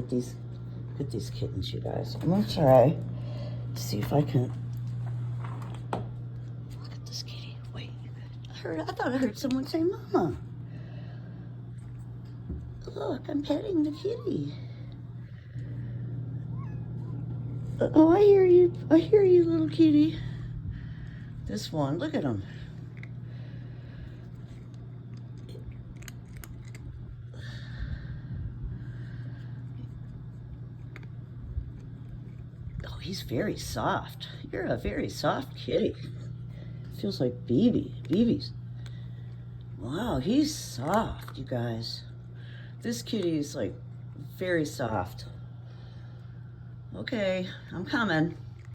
at these kittens, you guys. I'm gonna try to see if I can. Look at this kitty. Wait, I thought I heard someone say mama. Look, I'm petting the kitty. Oh, I hear you. I hear you, little kitty. This one, look at him. Oh, he's very soft. You're a very soft kitty. Feels like BB's. Wow, he's soft, you guys. This kitty is like very soft. Okay, I'm coming.